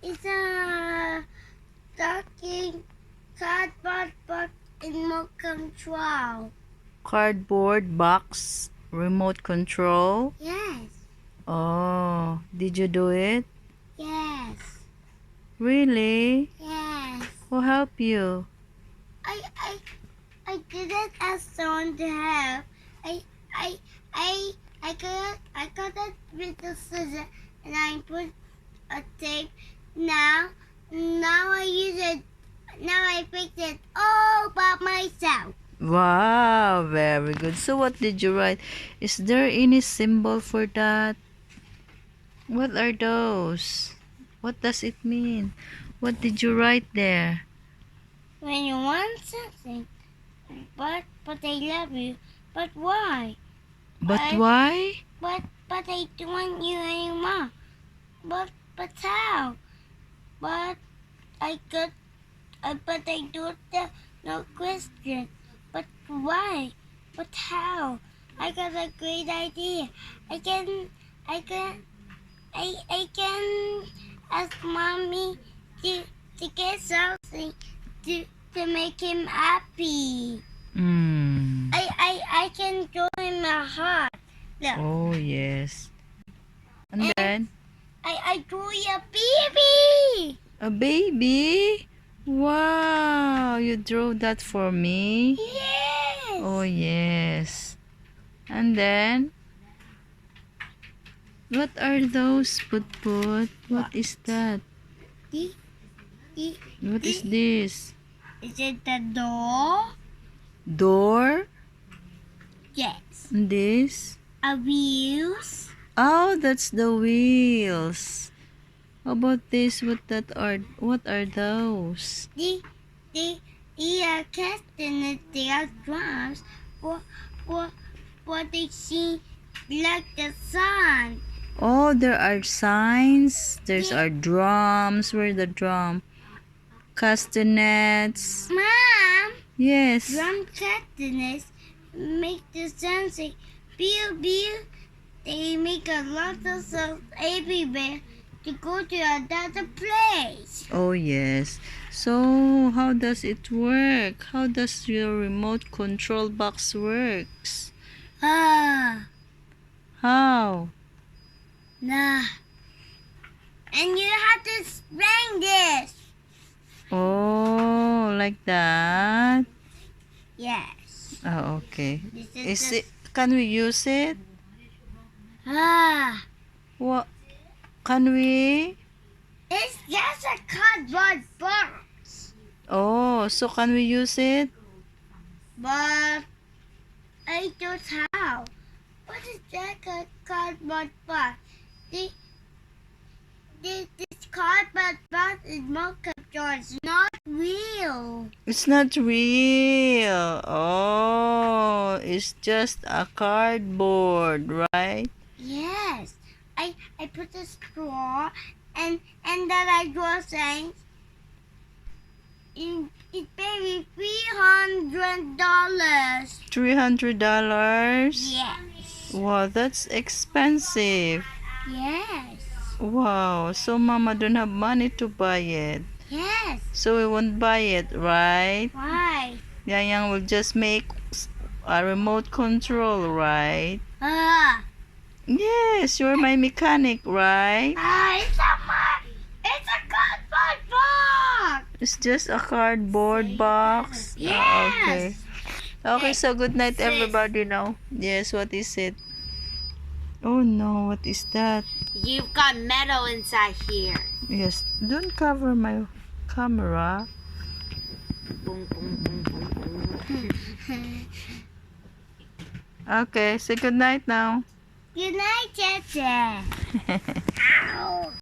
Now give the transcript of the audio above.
It's a talking cardboard box in remote control. Cardboard box, remote control. Yes. Oh, did you do it? Yes. Really? Yes. Who helped you? I didn't ask someone to help. I I got it with the scissors and I put a tape. Now I use it. Now I fix it all by myself. Wow, very good. So what did you write? Is there any symbol for that? What are those? What does it mean? What did you write there? When you want something, but I love you. But why? But why? But I don't want you anymore. But how? But I got. But I don't have no question. But why? But how? I got a great idea. I can ask mommy to get something to make him happy. Hmm. I can draw in my heart. Look. Oh, yes. And then? I drew a baby. A baby? Wow, you drew that for me? Yes. Oh, yes. And then? What are those, Put? What is that? What is this? Is it the door? Door? Yes. And this? A wheels? Oh, that's the wheels. How about this? What are those? The castanets, they are drums. What they see like the sun. Oh, there are signs. There's Yeah. our drums. Where the drum? Castanets. Mom, Yes. drum castanets make the sun say pew pew. They make a lot of sounds everywhere to go to another place. Oh, yes. So, how does it work? How does your remote control box works? Ah, How? nah. And you have to spring this. Oh, like that? Yes. Oh, okay. This Is the- it? Can we use it? Ah, What? Can we? it's just a cardboard box. Oh, so can we use it? But I don't how. What is that cardboard box? This cardboard box is more control. It's not real. It's not real. Oh, it's just a cardboard, right? Yes. I put a straw and then I draw things. It paid me $300. $300? Yes. Wow, that's expensive. Yes. Wow, so Mama don't have money to buy it. Yes. So we won't buy it, right? Why? Yang will just make a remote control, right? Yes, you're my mechanic, right? It's a cardboard box. It's just a cardboard box. Yes. Okay. Okay, so good night, everybody now. Yes, what is it? Oh no, what is that? You've got metal inside here. Yes, don't cover my camera. Boom, boom, boom, boom, boom. Okay, say good night now. Good night, Tete. Ow.